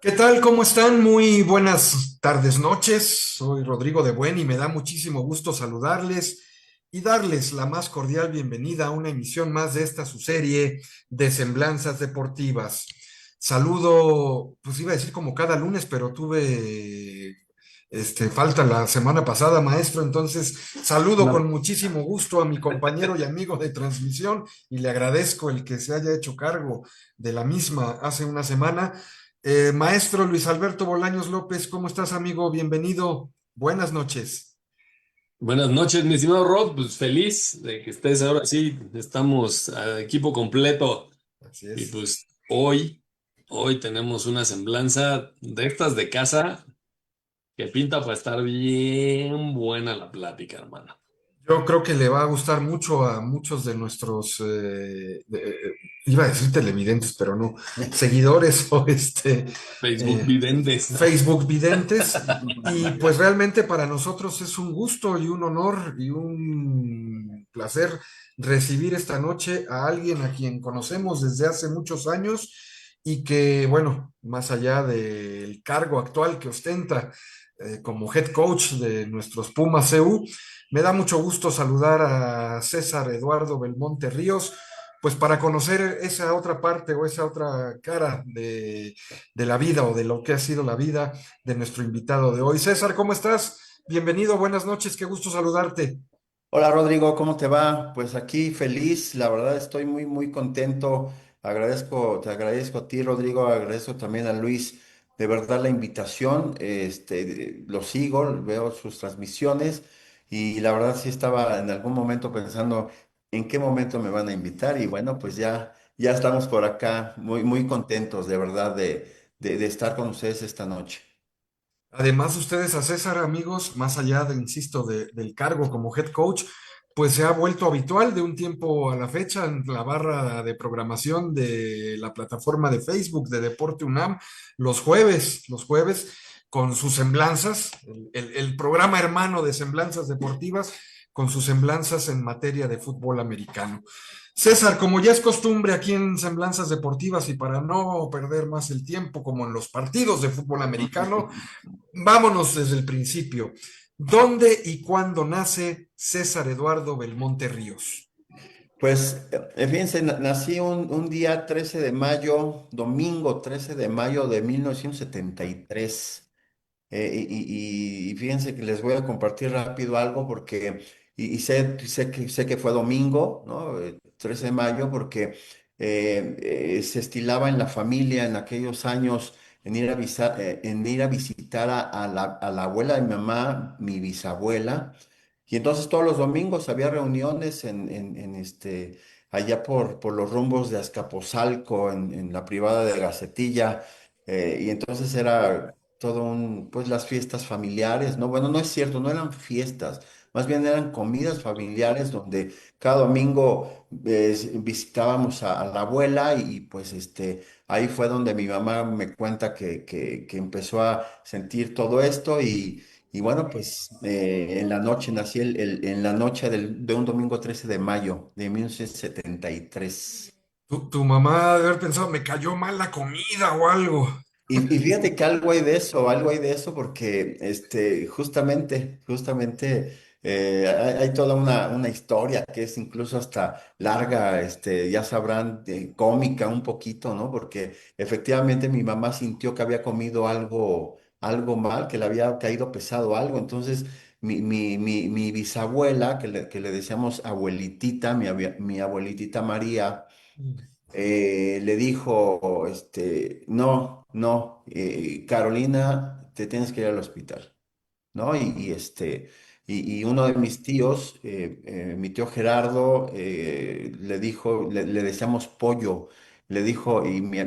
¿Qué tal? ¿Cómo están? Muy buenas tardes, noches. Soy Rodrigo de Buen y me da muchísimo gusto saludarles y darles la más cordial bienvenida a una emisión más de esta su serie de Semblanzas Deportivas. Saludo, pues iba a decir como cada lunes, pero tuve falta la semana pasada, maestro, entonces saludo No, con muchísimo gusto a mi compañero y amigo de transmisión y le agradezco el que se haya hecho cargo de la misma hace una semana. Maestro Luis Alberto Bolaños López, ¿cómo estás, amigo? Bienvenido. Buenas noches. buenas noches, mi estimado Rod. Pues feliz de que estés ahora sí. Estamos equipo completo. Así Y es. pues hoy tenemos una semblanza de estas de casa que pinta para estar bien buena la plática, hermano. Yo creo que le va a gustar mucho a muchos de nuestros, iba a decir televidentes, pero no, seguidores o Facebook eh, videntes, ¿no? Facebook videntes. Y pues realmente para nosotros es un gusto y un honor y un placer recibir esta noche a alguien a quien conocemos desde hace muchos años y que, bueno, más allá del cargo actual que ostenta como head coach de nuestros Pumas CU, me da mucho gusto saludar a César Eduardo Belmonte Ríos, pues para conocer esa otra parte o esa otra cara de la vida o de lo que ha sido la vida de nuestro invitado de hoy. César, ¿cómo estás? Bienvenido, buenas noches, qué gusto saludarte. Hola Rodrigo, ¿cómo te va? Pues aquí feliz, la verdad estoy muy contento. Te agradezco a ti, Rodrigo, agradezco también a Luis, de verdad la invitación. Lo sigo, veo sus transmisiones y la verdad sí estaba en algún momento pensando en qué momento me van a invitar y bueno, pues ya estamos por acá, muy contentos de verdad de estar con ustedes esta noche. Además, ustedes a César, amigos, más allá de, insisto, del cargo como head coach, pues se ha vuelto habitual de un tiempo a la fecha en la barra de programación de la plataforma de Facebook de Deporte UNAM, los jueves, con sus semblanzas, el programa hermano de semblanzas deportivas, con sus semblanzas en materia de fútbol americano. César, como ya es costumbre aquí en Semblanzas Deportivas y para no perder más el tiempo como en los partidos de fútbol americano, vámonos desde el principio. ¿Dónde y cuándo nace César Eduardo Belmonte Ríos? Pues fíjense, nací un día 13 de mayo, domingo 13 de mayo de 1973. Y fíjense que les voy a compartir rápido algo porque, y sé que fue domingo, ¿no? 13 de mayo, porque se estilaba en la familia en aquellos años en ir a visitar a la abuela de mi mamá, mi bisabuela. Y entonces todos los domingos había reuniones allá por los rumbos de Azcapotzalco, en la privada de Gacetilla. Y entonces era pues las fiestas familiares, ¿no? Bueno, no es cierto, no eran fiestas, más bien eran comidas familiares donde cada domingo visitábamos a la abuela y pues ahí fue donde mi mamá me cuenta que empezó a sentir todo esto y bueno, pues en la noche nací en la noche de un domingo 13 de mayo de 1973. Tu mamá debe haber pensado, me cayó mal la comida o algo. Y fíjate que algo hay de eso, porque justamente hay toda una historia que es incluso hasta larga, ya sabrán, cómica un poquito, ¿no? Porque efectivamente mi mamá sintió que había comido algo mal, que le había caído pesado algo. Entonces, mi bisabuela, que le decíamos abuelitita, mi abuelitita María, le dijo, no, no, Carolina, te tienes que ir al hospital, ¿no? Y uno de mis tíos, mi tío Gerardo, le dijo, le decíamos pollo, le dijo, y a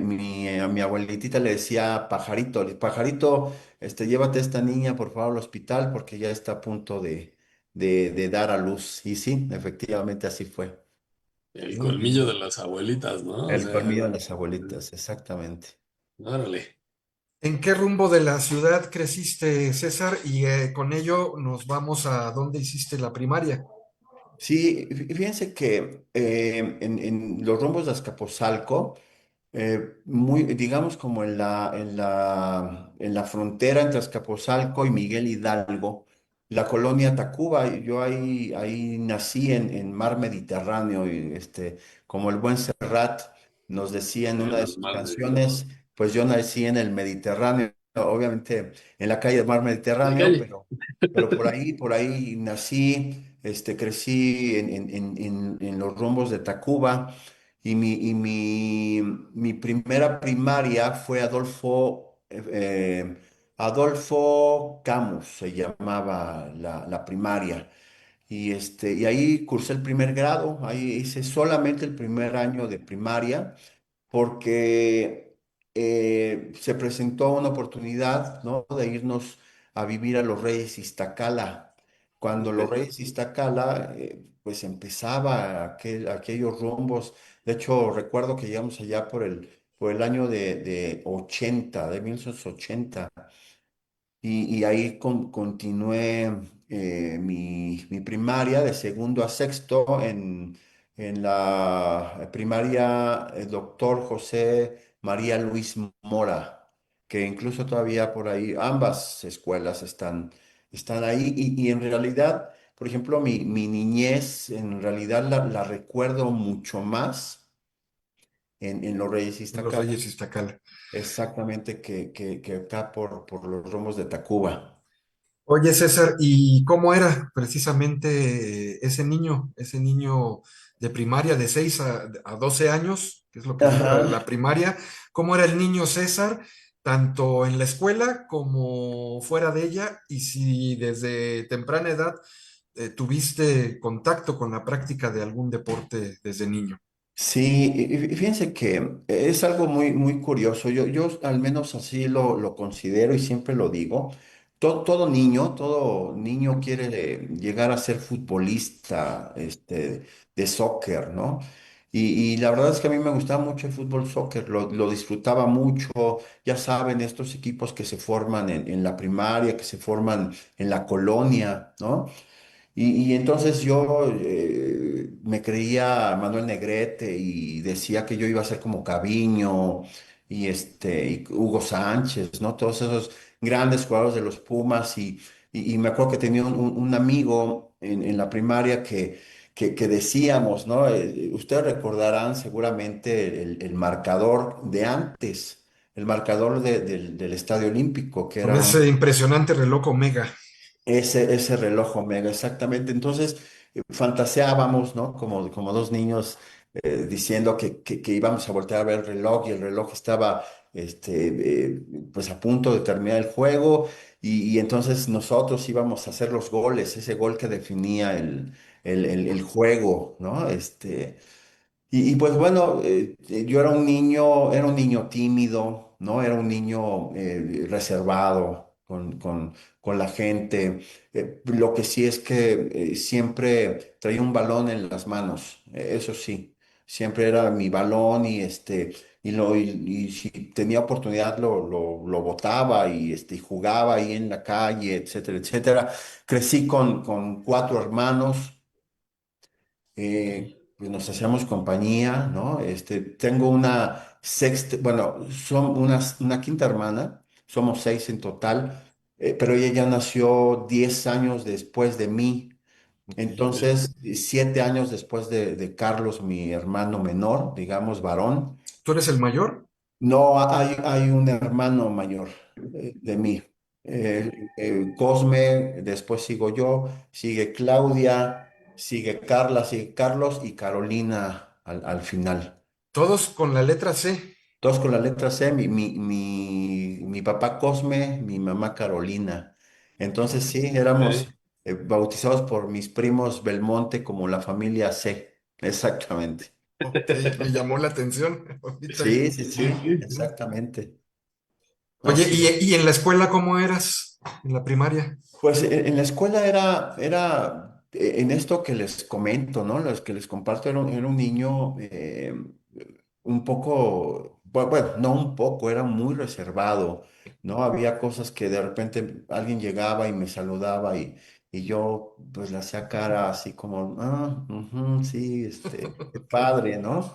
mi abuelitita le decía pajarito, pajarito, llévate a esta niña por favor al hospital porque ya está a punto de dar a luz. Y sí, efectivamente así fue. El Muy colmillo de bien. las abuelitas, ¿no? O El sea, colmillo de las abuelitas, exactamente. órale. ¿En qué rumbo de la ciudad creciste, César? Y con ello nos vamos a dónde hiciste la primaria. Sí, fíjense que en los rumbos de Azcapotzalco, muy, digamos, como en la frontera entre Azcapotzalco y Miguel Hidalgo, la colonia Tacuba. Y yo ahí nací en mar Mediterráneo y como el buen Serrat nos decía en una de El sus mar Mediterráneo. canciones, pues yo nací en el Mediterráneo, obviamente en la calle del mar La Mediterráneo, calle. pero por ahí nací, crecí en los rumbos de Tacuba. Mi primera primaria fue Adolfo Camus, se llamaba la primaria. Y ahí cursé el primer grado, ahí hice solamente el primer año de primaria porque se presentó una oportunidad, ¿no? De irnos a vivir a los Reyes Iztacala. Cuando los Ok. Reyes Iztacala, pues empezaba aquellos rumbos. De hecho, recuerdo que llegamos allá por el año de 80, de 1980. Y ahí continué mi primaria de segundo a sexto en la primaria Doctor José María Luis Mora, que incluso todavía por ahí ambas escuelas están ahí. Y en realidad, por ejemplo, mi niñez, en realidad la recuerdo mucho más en Los Reyes En Los Iztacala, Reyes Iztacala. exactamente que acá por los rumos de Tacuba. Oye, César, ¿y cómo era precisamente ese niño de primaria de 6 a 12 años, que es lo que dura la Ajá. primaria? ¿Cómo era el niño César, tanto en la escuela como fuera de ella? Y si desde temprana edad tuviste contacto con la práctica de algún deporte desde niño. Sí, y fíjense que es algo muy curioso. Yo al menos así lo considero y siempre lo digo. Todo niño quiere llegar a ser futbolista, de soccer, ¿no? Y la verdad es que a mí me gustaba mucho el fútbol soccer, lo disfrutaba mucho. Ya saben, estos equipos que se forman en la primaria, que se forman en la colonia, ¿no? Y entonces yo me creía Manuel Negrete y decía que yo iba a ser como Caviño y Hugo Sánchez, ¿no? Todos esos grandes jugadores de los Pumas. Y me acuerdo que tenía un amigo en la primaria que decíamos, ¿no? Ustedes recordarán seguramente el marcador de antes, el marcador del Estadio Olímpico, que Con era ese impresionante reloj Omega. ese reloj Omega, exactamente. Entonces, fantaseábamos, ¿no? Como dos niños diciendo que íbamos a voltear a ver el reloj y el reloj estaba, pues a punto de terminar el juego y entonces nosotros íbamos a hacer los goles, ese gol que definía el juego, ¿no? Pues bueno, yo era un niño tímido, ¿no? Era un niño reservado con la gente. Lo que sí es que siempre traía un balón en las manos, eso sí, siempre era mi balón y si tenía oportunidad lo botaba y jugaba ahí en la calle, etcétera, etcétera. Crecí con cuatro hermanos. Pues nos hacíamos compañía, ¿no? Tengo una sexta, bueno, son una quinta hermana, somos seis en total, pero ella ya nació 10 años después de mí, Ok. Ok. entonces 7 años después de Carlos, mi hermano menor, digamos, varón. ¿Tú eres el mayor? No, hay un hermano mayor de mí. Cosme, después sigo yo, sigue Claudia, sigue Carla, sigue Carlos y Carolina al final. Todos con la letra C. Todos con la letra C, mi papá Cosme, mi mamá Carolina. Entonces sí, éramos Ok. bautizados por mis primos Belmonte como la familia C. Exactamente. Ok, me llamó la atención ahorita. Sí, sí, Sí, sí, sí, sí. exactamente. Oye, Así. ¿y en la escuela cómo eras? En la primaria. Pues en la escuela era en esto que les comento, ¿no? Los que les comparto, era un niño un poco, bueno, no un poco, era muy reservado, ¿no? Había cosas que de repente alguien llegaba y me saludaba y yo pues le hacía cara así como, ah, ujú, sí, qué padre, ¿no?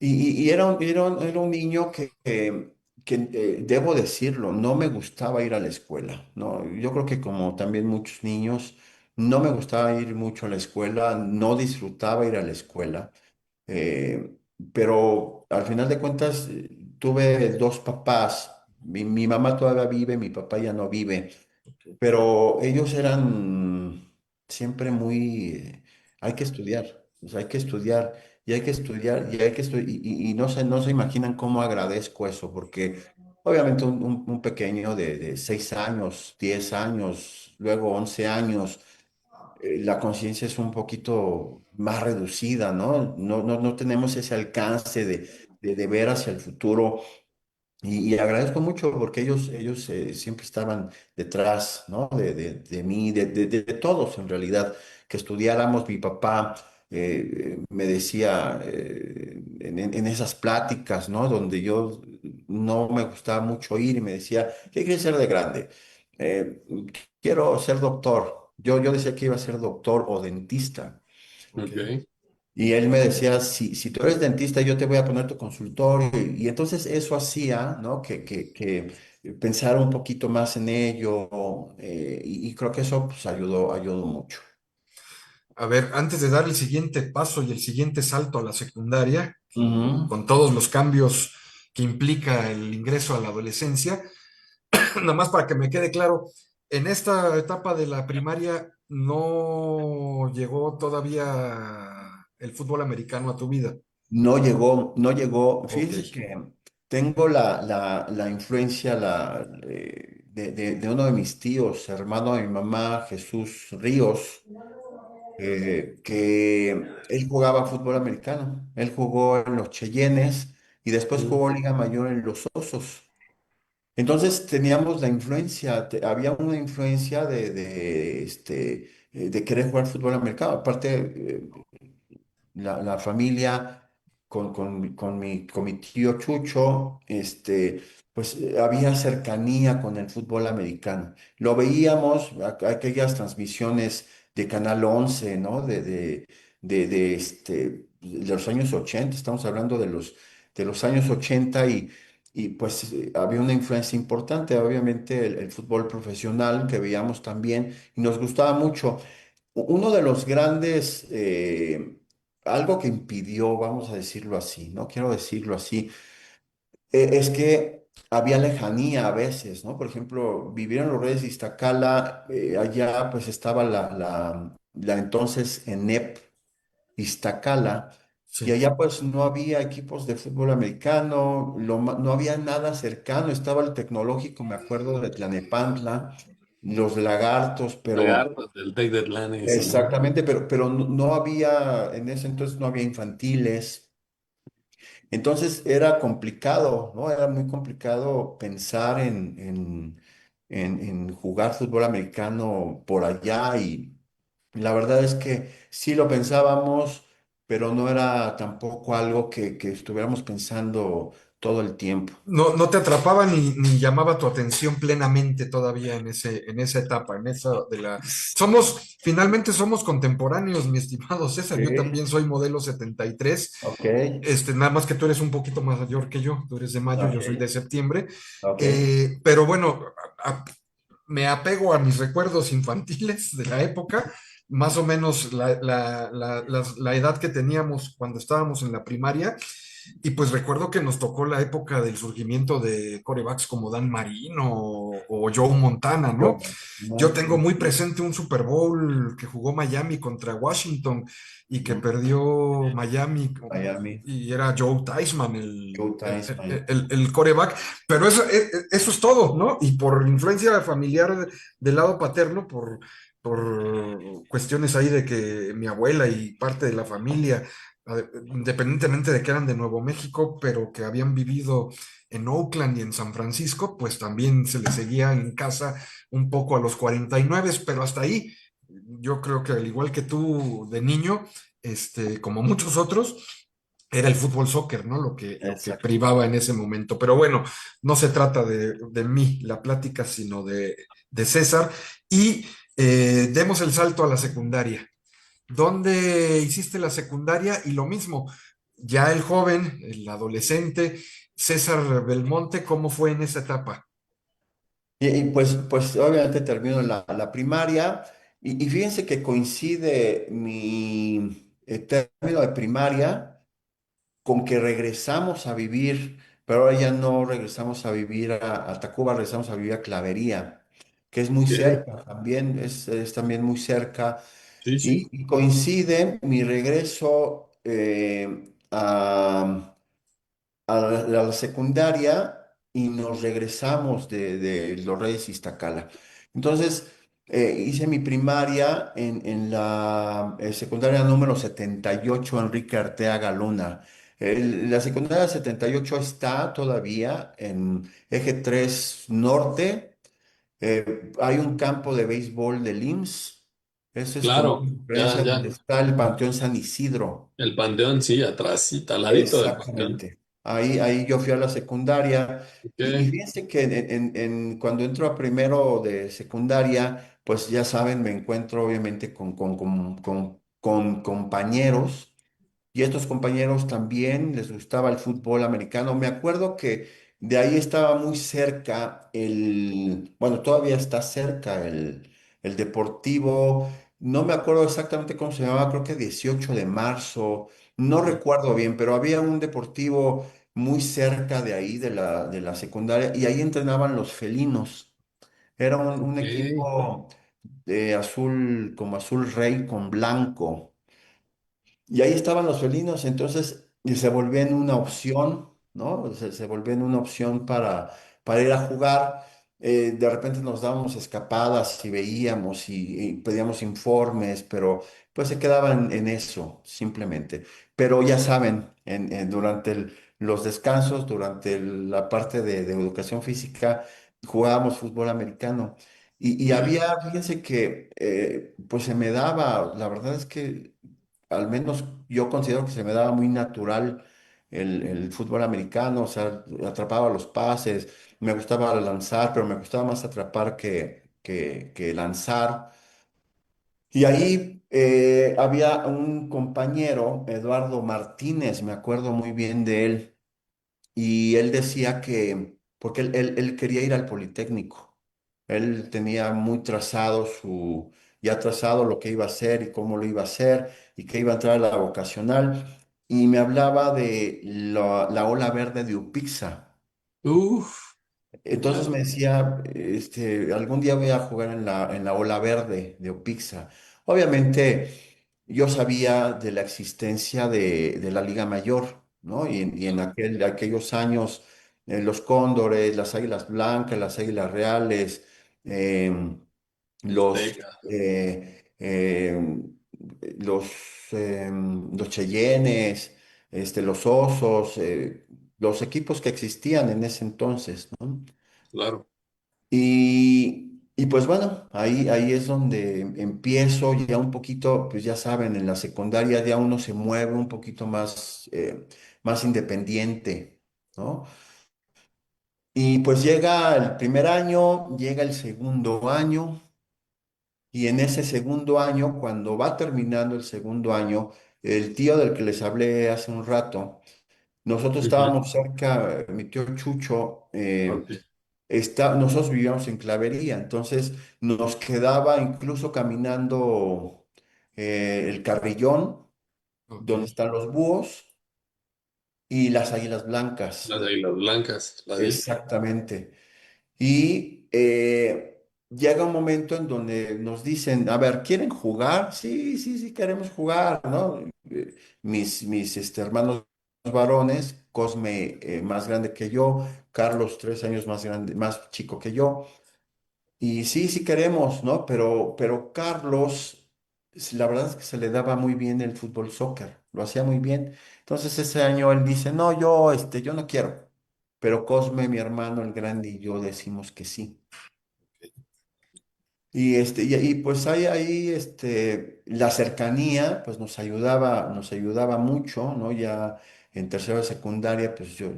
Y era un niño debo decirlo, no me gustaba ir a la escuela, ¿no? Yo creo que como también muchos niños, no me gustaba ir mucho a la escuela, no disfrutaba ir a la escuela, eh, pero al final de cuentas tuve dos papás, mi mamá todavía vive, mi papá ya no vive. Pero ellos eran siempre muy, hay que estudiar, o sea, hay que estudiar y hay que estudiar y hay que estudiar y no se imaginan cómo agradezco eso, porque obviamente un pequeño de 6 años, 10 años, luego 11 años, la conciencia es un poquito más reducida, ¿no? No tenemos ese alcance de ver hacia el futuro y agradezco mucho porque ellos siempre estaban detrás, ¿no? De mí, de todos en realidad, que estudiáramos. Mi papá me decía en esas pláticas, ¿no? Donde yo no me gustaba mucho ir y me decía, ¿qué quieres ser de grande? "Eh, quiero ser doctor". Yo decía que iba a ser doctor o dentista. Ok. Y él me decía, si tú eres dentista, yo te voy a poner tu consultorio. Y entonces eso hacía, ¿no? Que pensara un poquito más en ello. Y creo que eso pues, ayudó mucho. A ver, antes de dar el siguiente paso y el siguiente salto a la secundaria, Ujú. con todos los cambios que implica el ingreso a la adolescencia, nada más para que me quede claro, en esta etapa de la primaria no llegó todavía el fútbol americano a tu vida. No llegó. Ok, Fíjense que tengo la influencia de uno de mis tíos, hermano de mi mamá, Jesús Ríos, que él jugaba fútbol americano. Él jugó en los Cheyennes y después Mm, jugó Liga Mayor en los Osos. Entonces teníamos la influencia, había una influencia de querer jugar fútbol americano. Aparte, la familia con mi tío Chucho, pues había cercanía con el fútbol americano. Lo veíamos, aquellas transmisiones de Canal 11, ¿no? De los años 80, estamos hablando de los años 80 y pues había una influencia importante, obviamente el fútbol profesional que veíamos también y nos gustaba mucho. Uno de los grandes, algo que impidió, vamos a decirlo así, no quiero decirlo así, es que había lejanía a veces, ¿no? Por ejemplo, vivir en los Reyes de Iztacala, allá pues estaba la entonces ENEP Iztacala, y sí. allá pues no había equipos de fútbol americano, no había nada cercano, estaba el tecnológico, me acuerdo de Tlanepantla, los Lagartos, pero... Lagartos del Tec de Atlanes, sí. Exactamente, pero no había, en ese entonces no había infantiles, entonces era complicado, ¿no? Era muy complicado pensar en jugar fútbol americano por allá y la verdad es que sí lo pensábamos, pero no era tampoco algo que estuviéramos pensando todo el tiempo. No, no te atrapaba ni llamaba tu atención plenamente todavía en esa etapa, en esa de la... Finalmente somos contemporáneos, mi estimado César. Yo Sí, también soy modelo 73. ok, Nada más que tú eres un poquito más mayor que yo. Tú eres de mayo, yo soy de ok, septiembre. ok. Pero bueno, a- me apego a mis recuerdos infantiles de la época, más o menos la edad que teníamos cuando estábamos en la primaria. Y pues recuerdo que nos tocó la época del surgimiento de corebacks como Dan Marino o Joe Montana, ¿no? Yo, Yo no, tengo muy presente un Super Bowl que jugó Miami contra Washington y que perdió Miami Miami, y era Joe Theismann el, Joe el, Theismann. el quarterback, pero eso es todo, ¿no? Y por influencia familiar del lado paterno, por cuestiones ahí de que mi abuela y parte de la familia, independientemente de que eran de Nuevo México, pero que habían vivido en Oakland y en San Francisco, pues también se les seguía en casa un poco a los 49, pero hasta ahí, yo creo que al igual que tú de niño, como muchos otros, era el fútbol soccer, ¿no? Lo que Exacto. privaba en ese momento. Pero bueno, no se trata de mí la plática, sino de César. Y demos el salto a la secundaria. ¿Dónde hiciste la secundaria? Y lo mismo, Ya el joven, el adolescente, César Belmonte, ¿cómo fue en esa etapa? Pues obviamente termino la primaria y fíjense que coincide mi término de primaria con que regresamos a vivir, pero ahora ya no regresamos a vivir a Tacuba, regresamos a vivir a Clavería, que es muy Ok. cerca también, es también muy cerca. Sí, sí. Y coincide mi regreso a la secundaria y nos regresamos de Los Reyes Iztacala. Entonces, hice mi primaria en la secundaria número 78 Enrique Arteaga Luna. La secundaria 78 está todavía en Eje 3 Norte. Hay un campo de béisbol del IMSS. Esa es como Claro, una ya, referencia donde ya. está el Panteón San Isidro. El Panteón, sí, atrás, sí, taladito del Panteón. Exactamente. Ahí yo fui a la secundaria y Ok. fíjense que cuando entro a primero de secundaria, pues ya saben, me encuentro obviamente con compañeros y estos compañeros también les gustaba el fútbol americano. Me acuerdo que de ahí estaba muy cerca bueno, todavía está cerca el Deportivo, no me acuerdo exactamente cómo se llamaba, creo que 18 de marzo, no recuerdo bien, pero había un deportivo muy cerca de ahí, de la secundaria, y ahí entrenaban los felinos. Era un Ok. equipo de azul, como azul rey con blanco. Y ahí estaban los felinos, entonces y se volvían una opción, ¿no? Se volvían una opción para ir a jugar. De repente nos dábamos escapadas y veíamos y pedíamos informes, pero pues se quedaban en eso, simplemente. Pero ya saben, durante los descansos, durante la parte de educación física, jugábamos fútbol americano. Y Ya. había, fíjense que pues se me daba, la verdad es que al menos yo considero que se me daba muy natural el fútbol americano, o sea, atrapaba los pases, me gustaba lanzar, pero me gustaba más atrapar que lanzar. Y ahí había un compañero, Eduardo Martínez, me acuerdo muy bien de él, y él decía que, porque él quería ir al Politécnico, él tenía muy trazado ya trazado lo que iba a hacer y cómo lo iba a hacer y que iba a entrar a la vocacional, y me hablaba de la ola verde de Upixa. Uf, Entonces me claro. decía, algún día voy a jugar en la ola verde de Upixa. Obviamente yo sabía de la existencia de la Liga Mayor, ¿no? Y en aquellos años, los Cóndores, las Águilas Blancas, las Águilas Reales, em, los, Azteca, eh, los, los Cheyennes, los Osos, los equipos que existían en ese entonces, ¿no? claro. Y pues bueno, ahí es donde empiezo ya un poquito, pues ya saben, en la secundaria ya uno se mueve un poquito más independiente, ¿no? Y pues llega el primer año, llega el segundo año, y en ese segundo año, cuando va terminando el segundo año, el tío del que les hablé hace un rato, nosotros Ujú. estábamos cerca, mi tío Chucho, Ok, nosotros vivíamos en Clavería, entonces nos quedaba incluso caminando el Carrillón, Ok. donde están los búhos y las águilas blancas. las águilas blancas, la vi. Exactamente. Y llega un momento en donde nos dicen, a ver, ¿quieren jugar? Sí, sí, sí, queremos jugar, ¿no? Mis hermanos varones, Cosme más grande que yo, Carlos 3 años más grande, más chico que yo. Y sí, sí queremos, ¿no? Pero Carlos, la verdad es que se le daba muy bien el fútbol soccer, lo hacía muy bien. Entonces ese año él dice, no, yo no quiero. Pero Cosme, mi hermano, el grande, y yo decimos que sí. Y pues ahí la cercanía, pues nos ayudaba mucho, ¿no? Ya en tercera de secundaria, pues yo,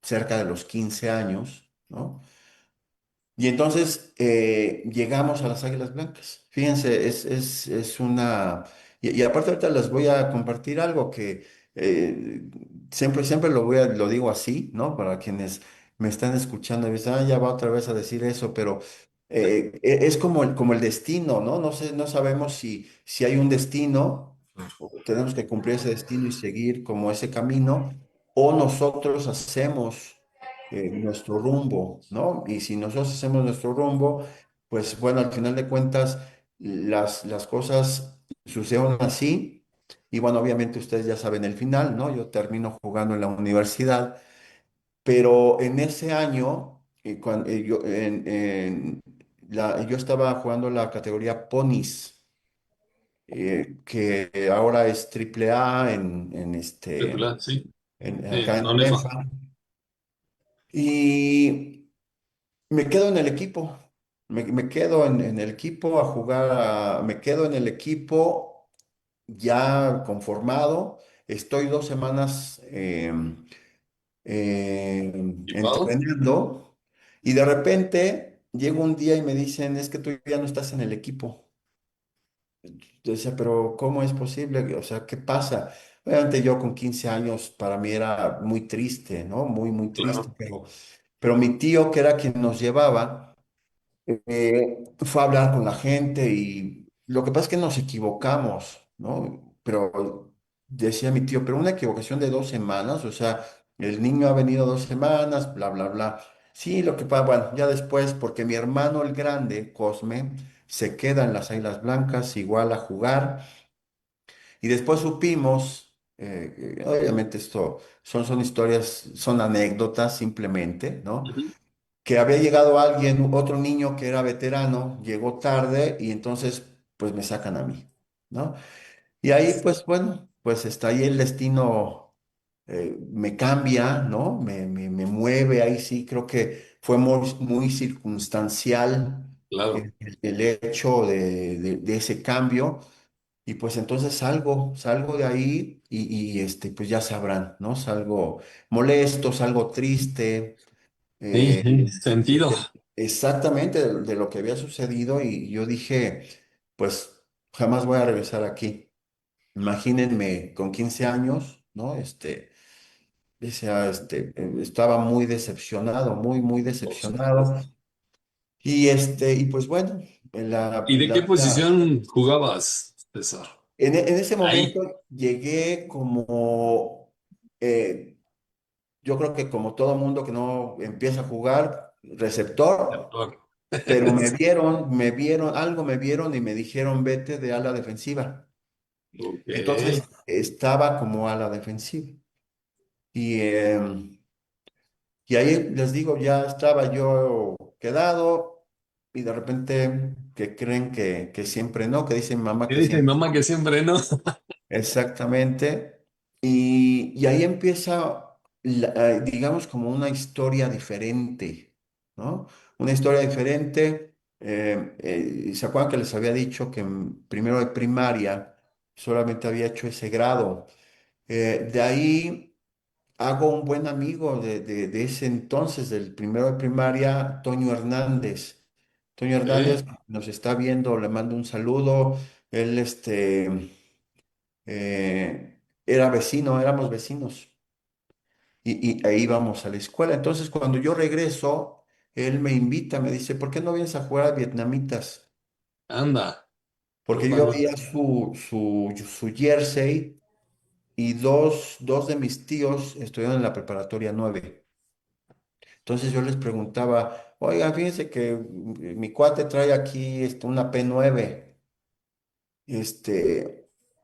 cerca de los 15 años, ¿no? Y entonces llegamos a las Águilas Blancas. Fíjense, es una... Y aparte ahorita les voy a compartir algo que eh, siempre lo digo así, ¿no? Para quienes me están escuchando y dicen, ah, ya va otra vez a decir eso, pero es como el destino, ¿no? No sé, no sabemos si hay un destino, o tenemos que cumplir ese destino y seguir como ese camino, o nosotros hacemos nuestro rumbo, ¿no? Y si nosotros hacemos nuestro rumbo, pues bueno, al final de cuentas, las cosas suceden así. Y bueno, obviamente ustedes ya saben el final, ¿no? Yo termino jugando en la universidad, pero en ese año, yo estaba jugando la categoría Ponis, que ahora es triple A Sí, acá en no, Nefa. UNEFA. Y me quedo en el equipo, me quedo en el equipo a jugar, me quedo en el equipo ya conformado. Estoy 2 semanas ¿Equipado? entrenando y de repente llego un día y me dicen, es que tú ya no estás en el equipo. Yo decía, pero ¿cómo es posible? O sea, ¿qué pasa? Obviamente yo con 15 años para mí era muy triste, ¿no? Muy, muy triste, Claro. pero mi tío, que era quien nos llevaba, fue a hablar con la gente y lo que pasa es que nos equivocamos, ¿no? Pero decía mi tío, pero una equivocación de 2 semanas, o sea, el niño ha venido 2 semanas, bla, bla, bla. Sí, lo que pasa, bueno, ya después, porque mi hermano el grande, Cosme, se queda en las Águilas Blancas igual a jugar y después supimos, obviamente esto son historias, son anécdotas simplemente, ¿no? Ujú. Que había llegado alguien, otro niño que era veterano, llegó tarde y entonces pues me sacan a mí, ¿no? Y ahí pues bueno, pues está ahí el destino, me cambia, ¿no? Me mueve, ahí sí creo que fue muy, muy circunstancial Claro. el hecho de ese cambio y pues entonces salgo de ahí pues ya sabrán, ¿no? Salgo molesto, salgo triste Sí, eh, sí, sentido. exactamente de lo que había sucedido y yo dije, pues jamás voy a regresar aquí. Imagínense con 15 años, ¿no? Estaba muy decepcionado, muy, muy Por supuesto. decepcionado. Y pues bueno, ¿Y de la qué vida. posición jugabas, César? En ese Ahí. momento llegué como, eh, yo creo que como todo mundo que no empieza a jugar, receptor. Actor. Pero algo me vieron y me dijeron, vete de ala defensiva. Ok. Entonces estaba como ala defensiva. Y, y ahí les digo, ya estaba yo quedado y de repente que creen que siempre no, que dice mi mamá ¿Qué que dice mi siempre. mamá que siempre no? Exactamente. Y ahí empieza, digamos, como una historia diferente, ¿no? Una historia diferente. ¿Se acuerdan que les había dicho que primero de primaria solamente había hecho ese grado? De ahí hago un buen amigo de ese entonces, del primero de primaria, Toño Hernández. Toño Hernández Ok. nos está viendo, le mando un saludo. Él, era vecino, éramos vecinos y ahí íbamos a la escuela. Entonces, cuando yo regreso, él me invita, me dice, ¿por qué no vienes a jugar a vietnamitas? Anda. Porque Prepa yo nueve. veía su jersey y dos de mis tíos estudiaron en la preparatoria 9. Entonces yo les preguntaba, oiga, fíjense que mi cuate trae aquí una P9.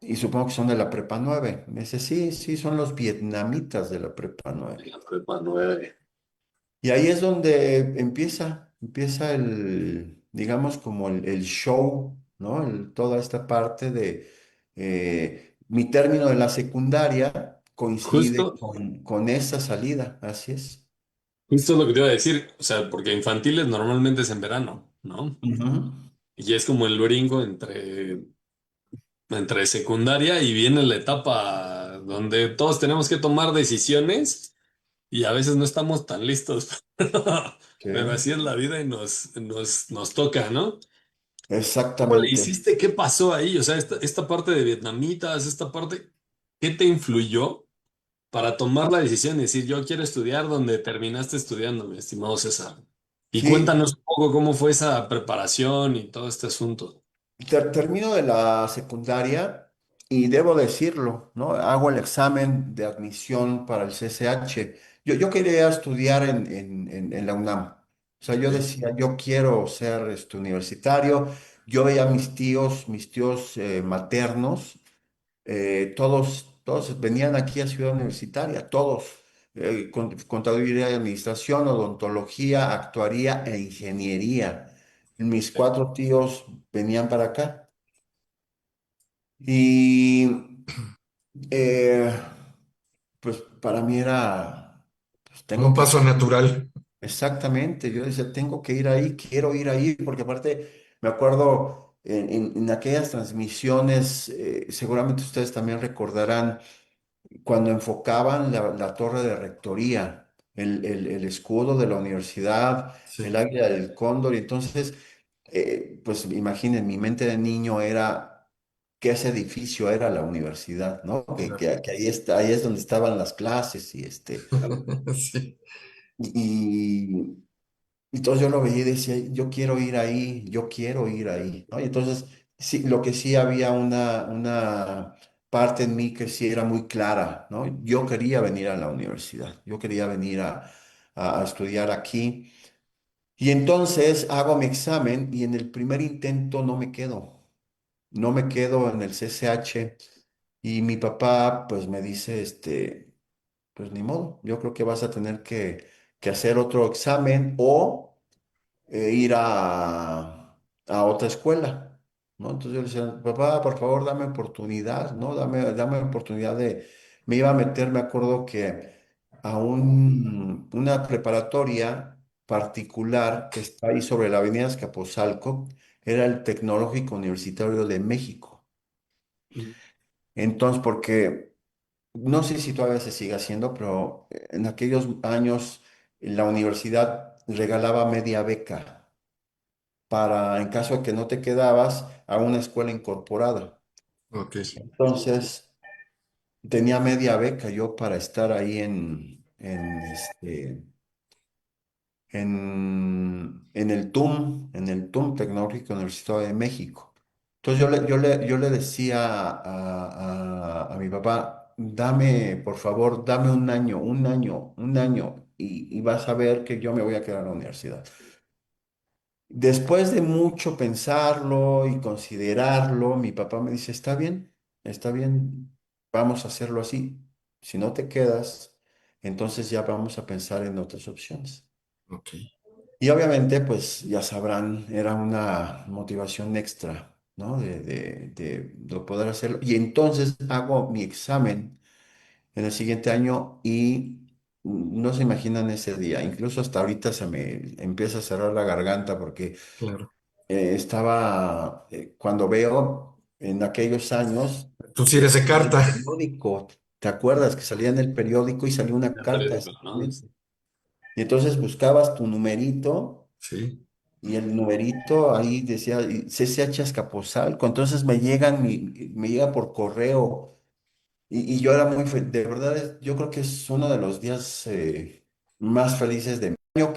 Y supongo que son de la prepa 9. Me dice, sí, sí, son los vietnamitas de la prepa 9. En la prepa 9. Y ahí es donde empieza digamos, como el show, ¿no? Toda esta parte de mi término de la secundaria coincide Justo, con esa salida, así es. justo lo que te iba a decir. O sea, porque infantiles normalmente es en verano, ¿no? Ujú. Y es como el brinco entre secundaria y viene la etapa donde todos tenemos que tomar decisiones y a veces no estamos tan listos. Sí, Pero así es la vida y nos toca, ¿no? ¿Cómo le exactamente. hiciste? ¿Qué pasó ahí? O sea, esta parte de vietnamitas, esta parte, ¿qué te influyó para tomar la decisión y decir, yo quiero estudiar donde terminaste estudiando, mi estimado César? Y Sí, cuéntanos un poco cómo fue esa preparación y todo este asunto. termino de la secundaria y debo decirlo, ¿no? Hago el examen de admisión para el CCH. Yo quería estudiar en la UNAM. O sea, yo Ok, decía, yo quiero ser universitario. Yo veía a mis tíos maternos, todos venían aquí a Ciudad Universitaria, todos. Contaduría y administración, odontología, actuaría e ingeniería. Mis cuatro tíos venían para acá. Y eh, pues para mí era, pues un tengo que, paso natural. exactamente, yo decía, tengo que ir ahí, quiero ir ahí, porque aparte me acuerdo en aquellas transmisiones, seguramente ustedes también recordarán, cuando enfocaban la torre de rectoría, el escudo de la universidad, el Sí, águila del cóndor, y entonces, pues imaginen, mi mente de niño era que ese edificio era la universidad, ¿no? claro. Que ahí está, ahí es donde estaban las clases Sí, y, y entonces yo lo veía y decía, yo quiero ir ahí, yo quiero ir ahí, ¿no? Y entonces, sí, lo que sí había una parte en mí que sí era muy clara, ¿no? Yo quería venir a la universidad, yo quería venir a estudiar aquí. Y entonces hago mi examen y en el primer intento no me quedo en el CCH. Y mi papá, pues me dice, pues ni modo, yo creo que vas a tener que hacer otro examen o ir a otra escuela, ¿no? Entonces yo le decía, papá, por favor, dame oportunidad, ¿no? Dame oportunidad de... Me iba a meter, me acuerdo que a una preparatoria particular que está ahí sobre la avenida Escaposalco, era el Tecnológico Universitario de México. Entonces, porque no sé si todavía se sigue haciendo, pero en aquellos años la universidad regalaba media beca para, en caso de que no te quedabas, a una escuela incorporada. ok, Entonces, tenía media beca yo para estar ahí en el en el TUM Tecnológico Universitario de México. Entonces yo le decía a mi papá, dame, por favor, dame un año, un año, un año, y vas a ver que yo me voy a quedar en la universidad. Después de mucho pensarlo y considerarlo, mi papá me dice, está bien, vamos a hacerlo así. Si no te quedas, entonces ya vamos a pensar en otras opciones. ok, Y obviamente, pues ya sabrán, era una motivación extra, ¿no? De poder hacerlo. Y entonces hago mi examen en el siguiente año y no se imaginan ese día. Incluso hasta ahorita se me empieza a cerrar la garganta porque claro. cuando veo en aquellos años, Tú sí que eres de salía en el carta. periódico, ¿te acuerdas? Que salía en el periódico y salió una El carta periódico, ese ¿no? momento. Y entonces buscabas tu numerito. Sí, Y el numerito ahí decía CCH Azcapotzalco, entonces me llega por correo y yo era muy feliz, de verdad, yo creo que es uno de los días más felices de mi año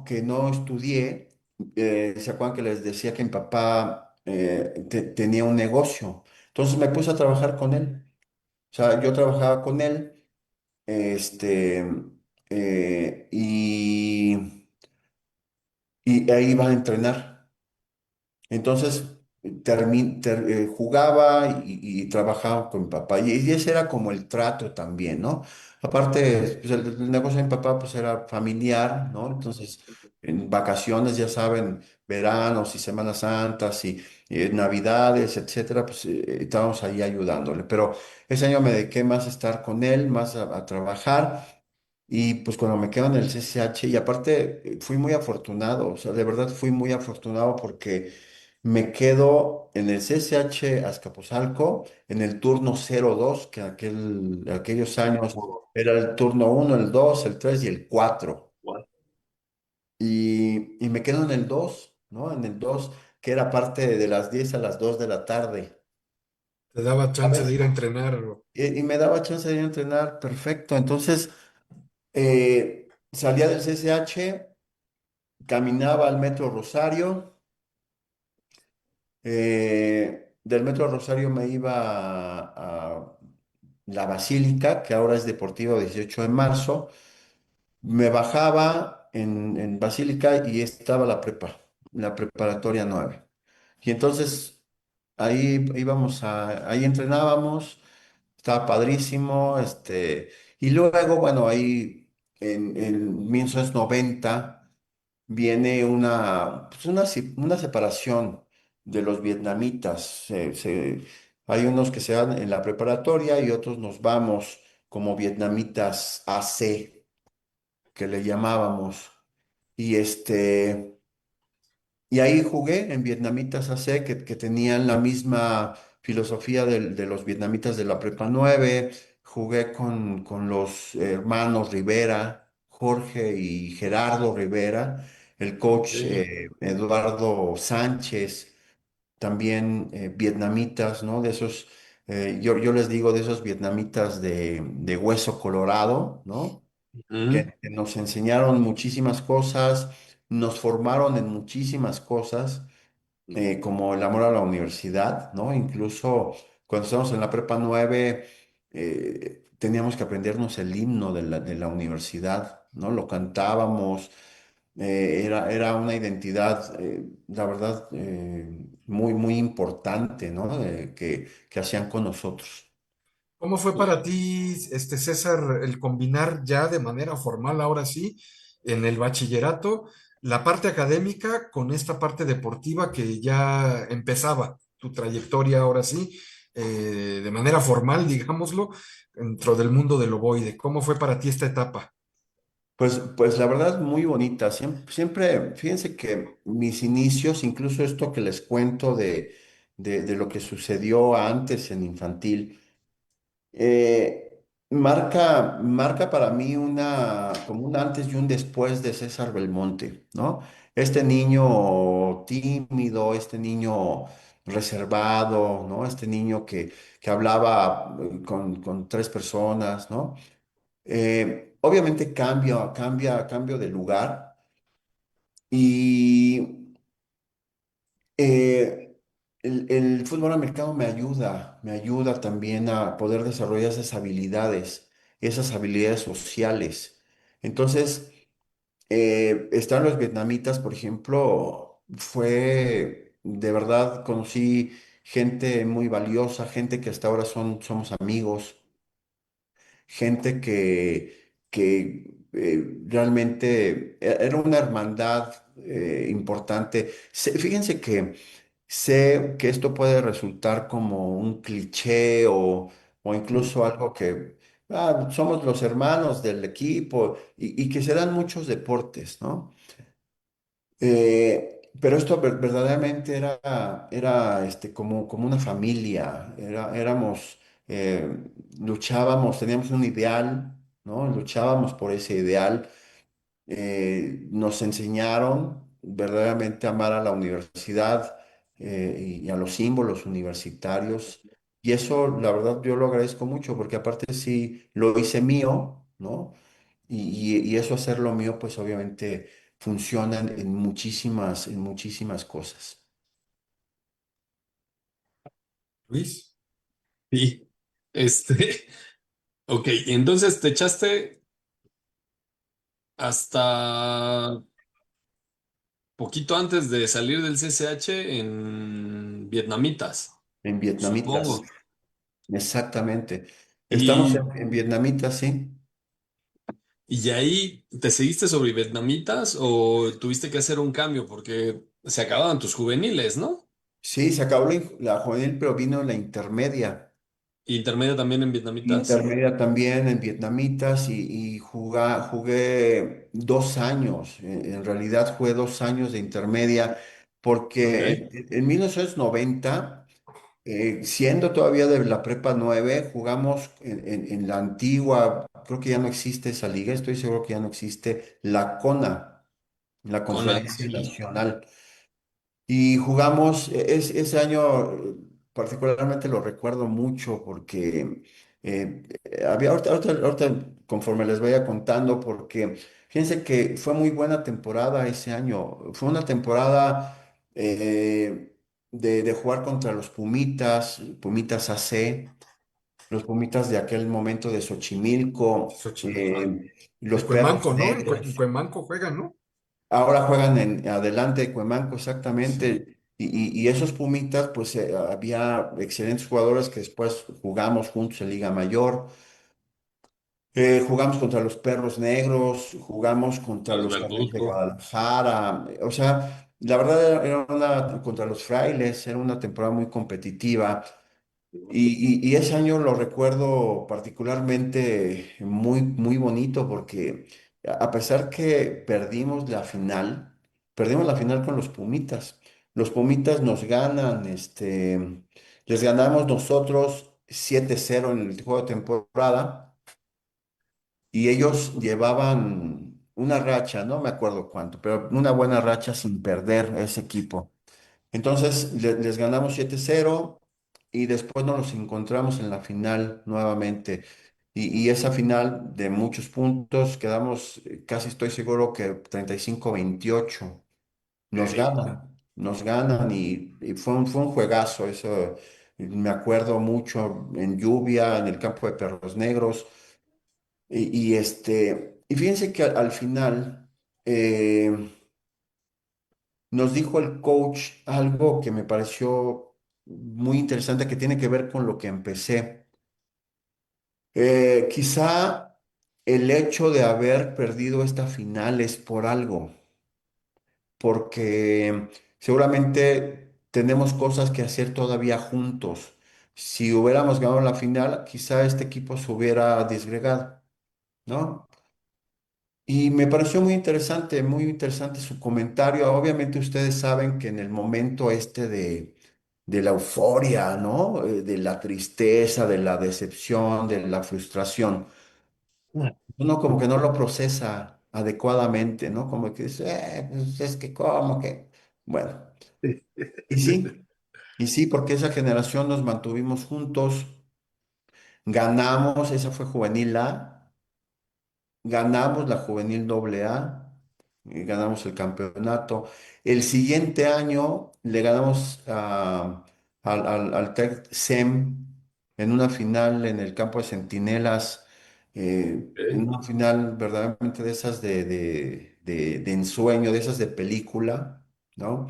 que no estudié. ¿Se acuerdan que les decía que mi papá tenía un negocio? Entonces me puse a trabajar con él, o sea, yo trabajaba con él, este, y ahí iba a entrenar. Entonces, jugaba y trabajaba con mi papá. Y ese era como el trato también, ¿no? Aparte, pues, el negocio de mi papá pues era familiar, ¿no? Entonces, en vacaciones, ya saben, veranos y Semanas Santas y Navidades, etcétera, pues estábamos ahí ayudándole. Pero ese año me dediqué más a estar con él, más a trabajar. Y pues cuando me quedo en el CCH, y aparte fui muy afortunado, o sea, de verdad fui muy afortunado porque me quedo en el CCH Azcapotzalco en el turno 02 que aquellos años era el turno uno, el 2, el 3 y el 4. Y me quedo en el 2, ¿no? En el 2 que era parte de las 10 a las 2 de la tarde. Te daba A chance de ver, ir a entrenar. y me daba chance de ir a entrenar, perfecto. Entonces, salía del CCH, caminaba al Metro Rosario, del Metro Rosario me iba a la Basílica, que ahora es Deportivo 18 de Marzo, me bajaba en Basílica y estaba la prepa, la preparatoria 9. Y entonces ahí ahí entrenábamos, estaba padrísimo, y luego, bueno, ahí en 1990 viene una separación de los vietnamitas. Hay unos que se van en la preparatoria y otros nos vamos como vietnamitas AC, que le llamábamos. Y y ahí jugué en vietnamitas AC que tenían la misma filosofía de los vietnamitas de la Prepa 9. Jugué con los hermanos Rivera, Jorge y Gerardo Rivera, el coach Ok. Eduardo Sánchez, también vietnamitas, ¿no? De esos, yo les digo de esos vietnamitas de hueso colorado, ¿no? Ujú. Que nos enseñaron muchísimas cosas, nos formaron en muchísimas cosas, como el amor a la universidad, ¿no? Incluso cuando estábamos en la prepa 9, teníamos que aprendernos el himno de la universidad, ¿no? Lo cantábamos, era una identidad, la verdad, muy, muy importante, ¿no? Que hacían con nosotros. ¿Cómo fue para ti, César, el combinar ya de manera formal, ahora sí, en el bachillerato, la parte académica con esta parte deportiva que ya empezaba tu trayectoria, ahora sí, de manera formal, digámoslo, dentro del mundo del ovoide? ¿Cómo fue para ti esta etapa? Pues la verdad muy bonita. Siempre, fíjense que mis inicios, incluso esto que les cuento de lo que sucedió antes en infantil, marca para mí como un antes y un después de César Belmonte, ¿no? Este niño tímido, este niño reservado, ¿no? Este niño que hablaba con tres personas, ¿no? Obviamente cambio de lugar y eh, el fútbol americano me ayuda también a poder desarrollar esas habilidades sociales. Entonces, estar los vietnamitas, por ejemplo, fue de verdad, conocí gente muy valiosa, gente que hasta ahora somos amigos, gente que realmente era una hermandad importante. Fíjense que sé que esto puede resultar como un cliché o incluso algo que somos los hermanos del equipo y que se dan muchos deportes, ¿no? Pero esto verdaderamente era como una familia, eh, luchábamos, teníamos un ideal, ¿no? Luchábamos por ese ideal. Nos enseñaron verdaderamente a amar a la universidad y a los símbolos universitarios. Y eso, la verdad, yo lo agradezco mucho porque aparte sí lo hice mío, ¿no? Y eso hacerlo mío, pues obviamente funcionan en muchísimas cosas. Luis. Sí. Este, ok, entonces te echaste hasta poquito antes de salir del CCH en Vietnamitas, En vietnamitas, supongo. exactamente. Estamos Y, en vietnamitas, sí. y de ahí, ¿te seguiste sobre Vietnamitas o tuviste que hacer un cambio porque se acababan tus juveniles, ¿no? Sí, se acabó la juvenil, pero vino la intermedia. Intermedio también en Vietnamitas. Intermedia también en vietnamitas y jugué 2 años. En realidad jugué 2 años de intermedia Ok. porque en 1990, siendo todavía de la prepa 9, jugamos en la antigua, creo que ya no existe esa liga, estoy seguro que ya no existe, la CONA, la Con Conferencia sí. Nacional. Y jugamos ese año. particularmente lo recuerdo mucho porque había, ahorita, conforme les vaya contando, porque fíjense que fue muy buena temporada ese año. Fue una temporada de jugar contra los Pumitas, Pumitas AC, los Pumitas de aquel momento de Xochimilco, Xochimilco. los De Perros Cuemanco, ¿no? En Negros. Cuemanco juegan, ¿no? Ahora juegan en adelante de Cuemanco, Sí. exactamente. Y esos Pumitas, pues había excelentes jugadores que después jugamos juntos en Liga Mayor. Jugamos contra los Perros Negros, jugamos contra Los los Carneros de Verduzco. Guadalajara. O sea, la verdad era una, contra los Frailes, era una temporada muy competitiva. Y ese año lo recuerdo particularmente muy, muy bonito porque a pesar que perdimos la final con los Pumitas. Los Pumitas nos ganan, les ganamos nosotros 7-0 en el juego de temporada y ellos llevaban una racha, no me acuerdo cuánto, pero una buena racha sin perder ese equipo. Entonces les ganamos 7-0 y después nos los encontramos en la final nuevamente. Y esa final de muchos puntos, quedamos, casi estoy seguro que 35-28. Nos ganan y fue un juegazo. Eso me acuerdo mucho en lluvia, en el campo de Perros Negros. Y fíjense que al final eh, nos dijo el coach algo que me pareció muy interesante que tiene que ver con lo que empecé. Quizá el hecho de haber perdido esta final es por algo, porque seguramente tenemos cosas que hacer todavía juntos. Si hubiéramos ganado la final, quizá este equipo se hubiera disgregado, ¿no? Y me pareció muy interesante su comentario. Obviamente ustedes saben que en el momento de la euforia, ¿no? De la tristeza, de la decepción, de la frustración, uno como que no lo procesa adecuadamente, ¿no? Como que dice, pues es que cómo que... Bueno, y sí, y sí, porque esa generación nos mantuvimos juntos, ganamos, esa fue Juvenil A. Ganamos la Juvenil AA, ganamos el campeonato. El siguiente año le ganamos al Tec Sem en una final en el campo de Centinelas, en Ok. una final verdaderamente de esas de ensueño, de esas de película, ¿no?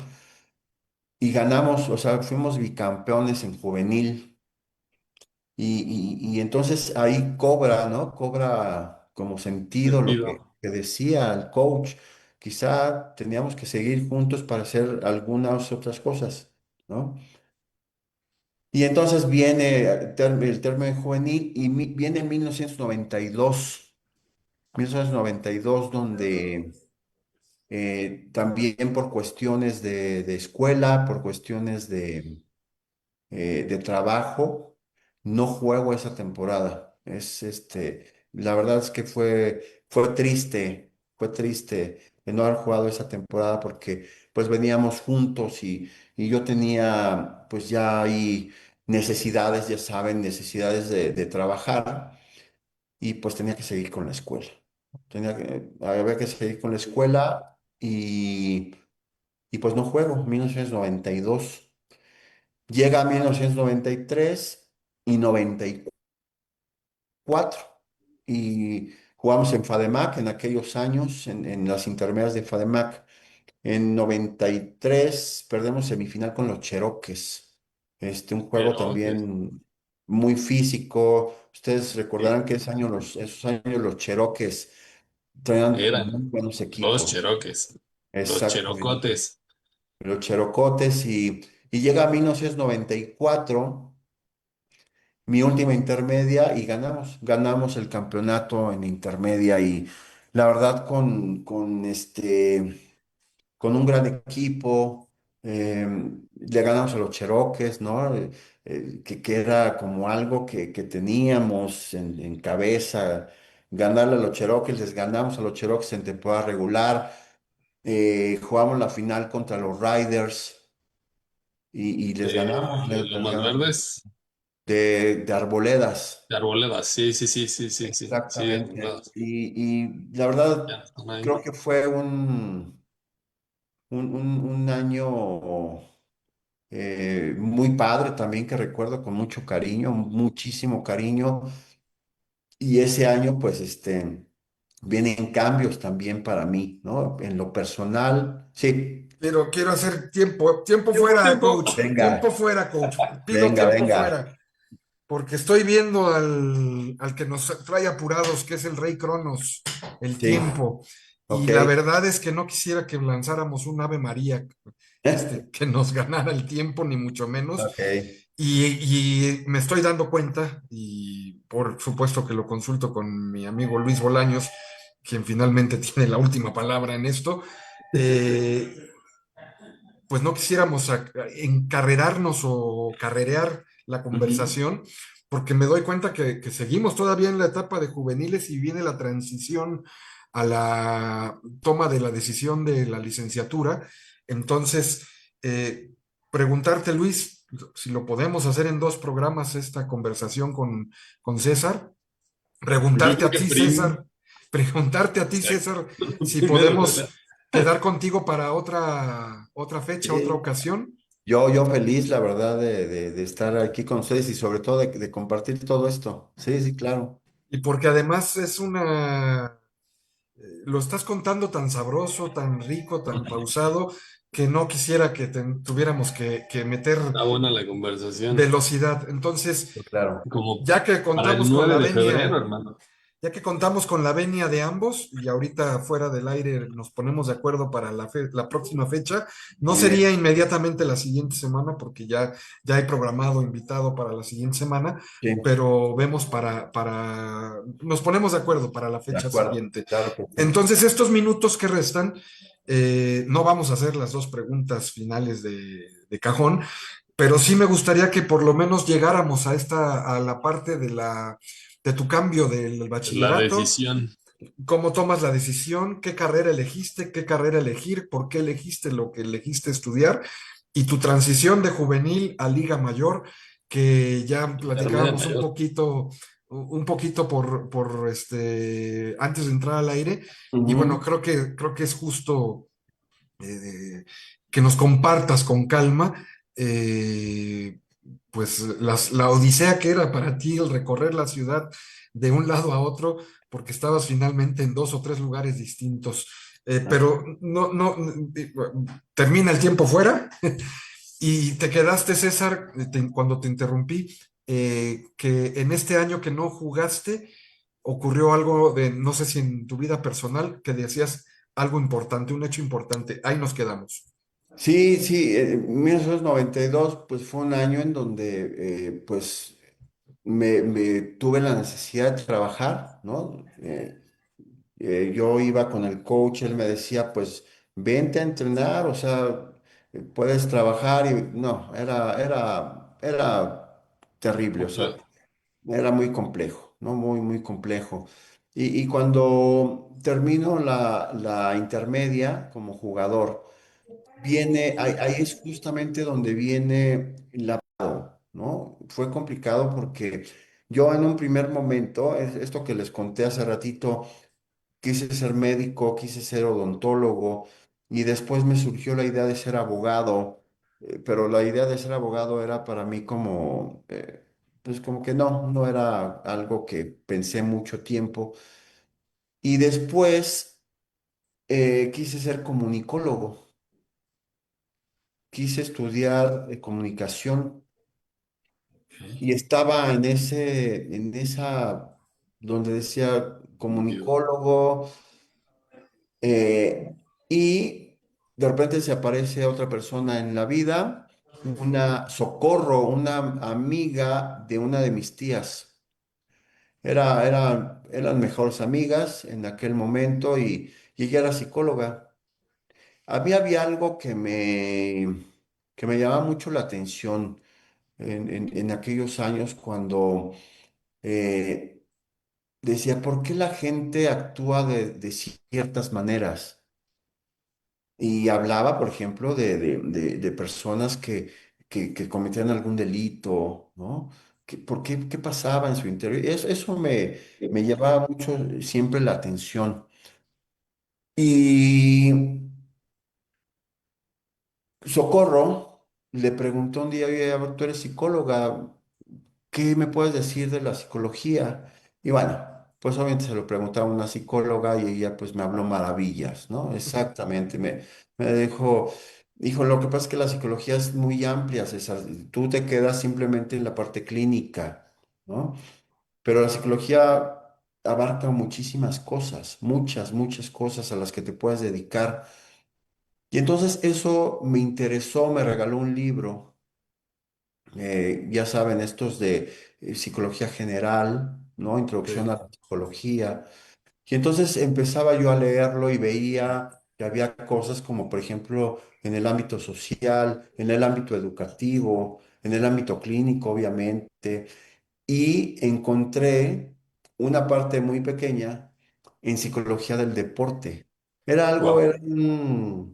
Y ganamos, o sea, fuimos bicampeones en juvenil. Y entonces ahí cobra, ¿no? Cobra como sentido lo Sentido. que decía el coach. Quizá teníamos que seguir juntos para hacer algunas otras cosas, ¿no? Y entonces viene el término juvenil y viene 1992, donde también por cuestiones de escuela, por cuestiones de trabajo, no juego esa temporada. La verdad es que fue triste de no haber jugado esa temporada porque pues veníamos juntos y yo tenía pues ya ahí necesidades, ya saben, necesidades de trabajar y pues tenía que seguir con la escuela. Había que seguir con la escuela y pues no juego, 1992. Llega 1993 y 94 y jugamos en FADEMAC en aquellos años, en las intermedias de FADEMAC. En 93 perdemos semifinal con los Cheroques. Un juego Cheroques. también muy físico. Ustedes recordarán que esos años los Cheroques traían muy Eran buenos los equipos. Cheroques. Los Exactamente. Cherocotes. Los Cherocotes y llega 1994, mi última intermedia y ganamos el campeonato en intermedia y la verdad con un gran equipo, le ganamos a los Cheroques, ¿no? Que era como algo que teníamos en cabeza, ganarle a los Cheroques, les ganamos a los Cheroques en temporada regular, jugamos la final contra los Riders. y les ganamos, les Lomas ganamos. Verdes, De Arboledas, de Arboledas, sí, sí, sí, sí, sí, sí, sí, de exactamente. Arboledas. Y la Ya verdad, están ahí. creo que fue un año muy padre también que recuerdo con mucho cariño, muchísimo cariño. Y ese año, pues, vienen cambios también para mí, ¿no? En lo personal, sí. Quiero hacer tiempo, tiempo Tiempo, fuera, tiempo. coach, tiempo Venga, fuera, coach. Pido venga, tiempo venga. fuera, porque estoy viendo al que nos trae apurados, que es el Rey Cronos, el Sí, tiempo. Y ok. la verdad es que no quisiera que lanzáramos un Ave María, que nos ganara el tiempo, ni mucho menos. Ok, Y me estoy dando cuenta, y por supuesto que lo consulto con mi amigo Luis Bolaños, quien finalmente tiene la última palabra en esto, eh, pues no quisiéramos encarrerarnos o carrerear la ujú, conversación, porque me doy cuenta que seguimos todavía en la etapa de juveniles y viene la transición a la toma de la decisión de la licenciatura. Entonces, preguntarte, Luis, si lo podemos hacer en dos programas, esta conversación con César. Pues yo Preguntarte creo a que ti, prim, César, preguntarte a ti, exacto. César, si Primero, podemos ¿verdad? quedar contigo para otra fecha, otra sí. ocasión. Yo feliz, la verdad, de estar aquí con ustedes y sobre todo de compartir todo esto. Sí, sí, claro. Y porque además lo estás contando tan sabroso, tan rico, tan pausado, que no quisiera que tuviéramos que meter Está buena la conversación. velocidad. Entonces, Sí, claro. Como ya que para el contamos con 9 la de febrero, venia. hermano. Ya que contamos con la venia de ambos y ahorita fuera del aire nos ponemos de acuerdo para la próxima fecha, no Muy sería bien. inmediatamente la siguiente semana porque ya hay programado invitado para la siguiente semana, Sí, pero vemos nos ponemos de acuerdo para la de fecha acuerdo. siguiente. Claro que sí. Entonces, estos minutos que restan, no vamos a hacer las dos preguntas finales de cajón, pero sí me gustaría que por lo menos llegáramos a la parte de tu cambio del La bachillerato, decisión. cómo tomas la decisión, qué carrera elegiste, qué carrera elegir, por qué elegiste lo que elegiste estudiar y tu transición de juvenil a Liga Mayor, que ya Intermedia platicábamos mayor. un poquito antes de entrar al aire. Y bueno, Ujú. creo que es justo que nos compartas con calma, eh, pues la odisea que era para ti el recorrer la ciudad de un lado a otro, porque estabas finalmente en dos o tres lugares distintos. Pero no, no, termina el tiempo fuera y te quedaste, César, cuando te interrumpí, que en este año que no jugaste, ocurrió algo de, no sé si en tu vida personal, que decías algo importante, un hecho importante. Ahí nos quedamos. Sí, sí, 1992 pues fue un año en donde pues me tuve la necesidad de trabajar, ¿no? Yo iba con el coach, él me decía, pues vente a entrenar, o sea, puedes trabajar y no, era terrible, o sea, Completo. era muy complejo, ¿no? Muy, muy complejo. Y cuando termino la intermedia como jugador, ahí es justamente donde viene ¿no? Fue complicado porque yo en un primer momento, esto que les conté hace ratito, quise ser médico, quise ser odontólogo y después me surgió la idea de ser abogado, pero la idea de ser abogado era para mí como, pues como que no era algo que pensé mucho tiempo. Y después quise ser comunicólogo, quise estudiar comunicación y estaba en esa, donde decía Sentido. comunicólogo. Eh, y de repente se aparece otra persona en la vida, una Socorro, una amiga de una de mis tías. Eran mejores amigas en aquel momento y ella era psicóloga. A mí había algo que me llamaba mucho la atención en aquellos años cuando eh, decía, ¿por qué la gente actúa de ciertas maneras? Y hablaba, por ejemplo, de personas que cometían algún delito, ¿no? ¿Qué pasaba en su interior? Eso me llevaba mucho siempre la atención. Y Socorro le preguntó un día, oye, a ver, tú eres psicóloga, ¿qué me puedes decir de la psicología? Y bueno, pues obviamente se lo preguntaba a una psicóloga y ella pues me habló maravillas, ¿no? Exactamente, me dijo, hijo, lo que pasa es que la psicología es muy amplia, César, tú te quedas simplemente en la parte clínica, ¿no? Pero la psicología abarca muchísimas cosas, muchas, muchas cosas a las que te puedes dedicar. Y entonces eso me interesó, me regaló un libro, ya saben, estos de psicología general, ¿no? Introducción Sí. a la psicología. Y entonces empezaba yo a leerlo y veía que había cosas como, por ejemplo, en el ámbito social, en el ámbito educativo, en el ámbito clínico, obviamente, y encontré una parte muy pequeña en psicología del deporte. Era Wow. Un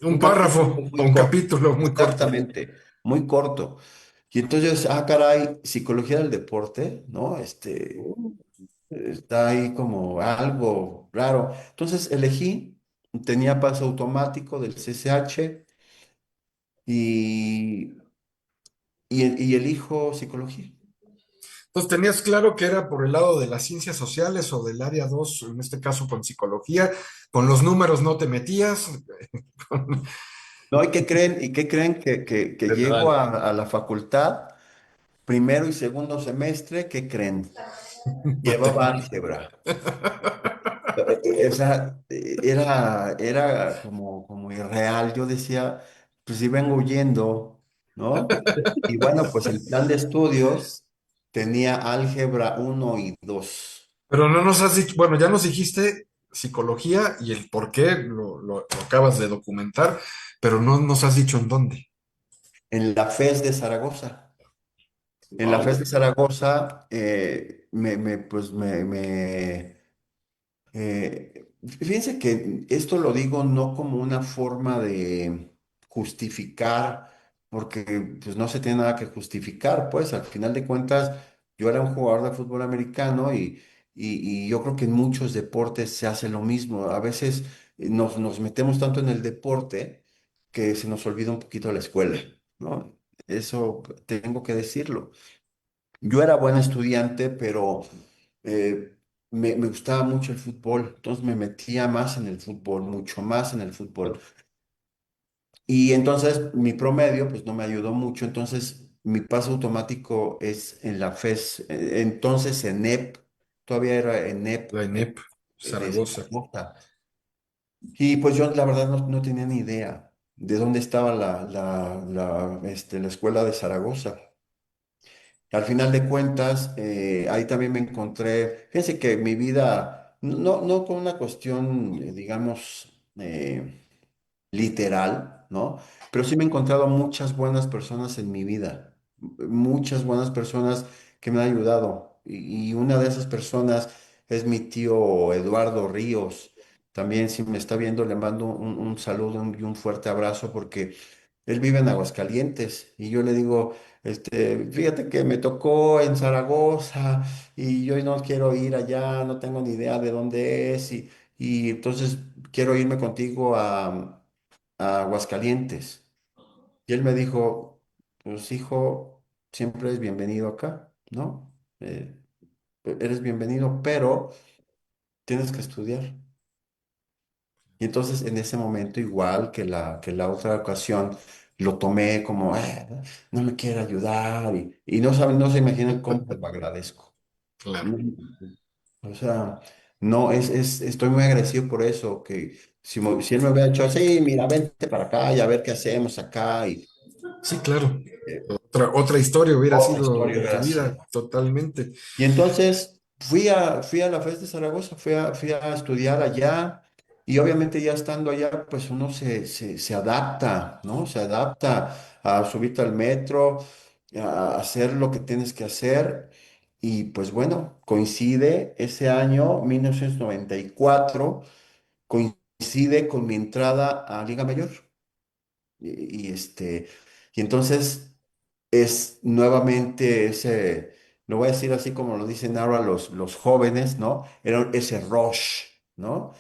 un párrafo capítulo o muy un corto, capítulo muy corto. exactamente, muy corto. Y entonces, caray, psicología del deporte, ¿no? Está ahí como algo raro. Entonces elegí, tenía paso automático del CCH y, y elijo psicología. Entonces, ¿tenías claro que era por el lado de las ciencias sociales o del área 2 en este caso con psicología? Con los números no te metías. ¿No? ¿Y qué creen que llego Literal. a la facultad, primero y segundo semestre? ¿Qué creen? Llevaba Matemáticas. álgebra. O sea, era como irreal. Yo decía, pues si vengo huyendo, ¿no? Y bueno, pues el plan de estudios tenía álgebra uno y 2 Pero no nos has dicho, bueno, ya nos dijiste psicología y el por qué lo acabas de documentar, pero no nos has dicho en dónde. en la FES de Zaragoza. En la FES Wow. de Zaragoza, pues fíjense que esto lo digo no como una forma de justificar, porque pues no se tiene nada que justificar, pues al final de cuentas yo era un jugador de fútbol americano y yo creo que en muchos deportes se hace lo mismo. A veces nos metemos tanto en el deporte que se nos olvida un poquito la escuela, ¿no? Eso tengo que decirlo. Yo era buen estudiante, pero eh, me gustaba mucho el fútbol, entonces me metía más en el fútbol, mucho más en el fútbol. Y entonces mi promedio, pues no me ayudó mucho, entonces mi paso automático es en la FES, entonces en EP, todavía era en La EP INEP, de Zaragoza. Zaragoza. Y pues yo la verdad no tenía ni idea de dónde estaba la escuela de Zaragoza. Al final de cuentas, ahí también me encontré, fíjense que mi vida, no con una cuestión, digamos, literal, ¿no? Pero sí me he encontrado muchas buenas personas en mi vida, muchas buenas personas que me han ayudado. Y una de esas personas es mi tío Eduardo Ríos. También si me está viendo, le mando un saludo y un fuerte abrazo porque él vive en Aguascalientes y yo le digo, fíjate que me tocó en Zaragoza y yo no quiero ir allá, no tengo ni idea de dónde es y entonces quiero irme contigo a Aguascalientes. Y él me dijo, pues hijo, siempre es bienvenido acá, ¿no? Eres bienvenido, pero tienes que estudiar. Y entonces en ese momento, igual que la otra ocasión, lo tomé como, no me quiere ayudar y no saben, no se imaginan cómo te lo agradezco. Claro. No, o sea, no, estoy muy agradecido por eso, que si él me hubiera dicho, sí, mira, vente para acá y a ver qué hacemos acá y Sí, claro. eh, Otra historia hubiera otra sido historia en tu hubiera vida, sido. totalmente. Y entonces fui a la FES de Zaragoza, fui a estudiar allá y obviamente ya estando allá, pues uno se adapta, ¿no? Se adapta a subirte al metro, a hacer lo que tienes que hacer y pues bueno, coincide ese año, 1994 coincide con mi entrada a Liga Mayor. y entonces es nuevamente ese, lo voy a decir así como lo dicen ahora los jóvenes, ¿no? Era ese rush, ¿no?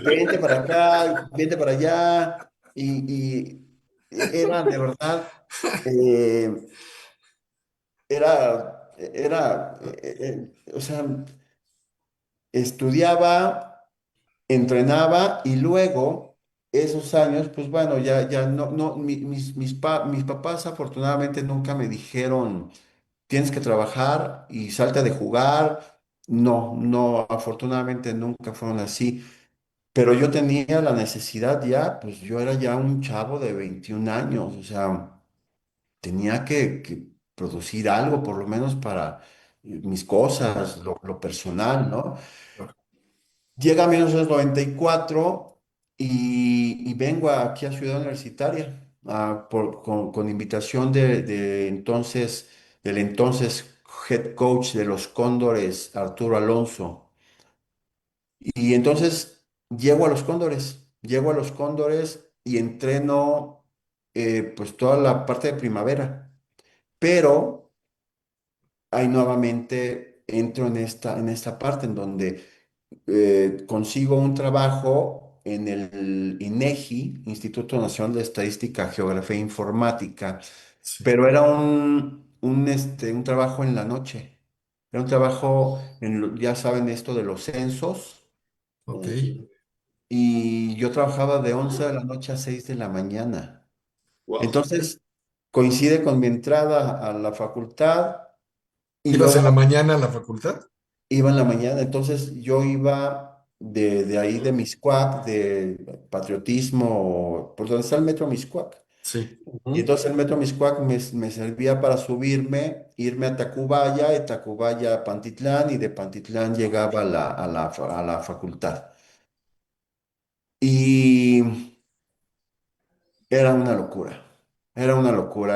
Vente para acá, vente para allá, era de verdad, eh, o sea, estudiaba, entrenaba y luego esos años, pues bueno, ya no, mis papás afortunadamente nunca me dijeron, tienes que trabajar y salte de jugar. No, no, afortunadamente nunca fueron así. Pero yo tenía la necesidad ya, pues yo era ya un chavo de 21 años, o sea, tenía que producir algo por lo menos para mis cosas, lo personal, ¿no? Llega 1994 y vengo aquí a Ciudad Universitaria con invitación del entonces head coach de los Cóndores, Arturo Alonso. Y entonces llego a los Cóndores y entreno pues toda la parte de primavera, pero ahí nuevamente entro en esta parte en donde consigo un trabajo en el INEGI, Instituto Nacional de Estadística, Geografía e Informática, Sí, pero era un trabajo en la noche. Era un trabajo, ya saben esto de los censos, ok. y yo trabajaba de 11 de la noche a 6 de la mañana. Wow. Entonces, coincide con mi entrada a la facultad y ¿Ibas en la luego mañana a la facultad? iba en la mañana, entonces yo iba de ahí de Miscuac, de Patriotismo, por donde está el metro Miscuac. Sí. Y Ujú. entonces el metro Miscuac me servía para subirme, irme a Tacubaya, de Tacubaya a Pantitlán y de Pantitlán llegaba a la facultad. Y era una locura,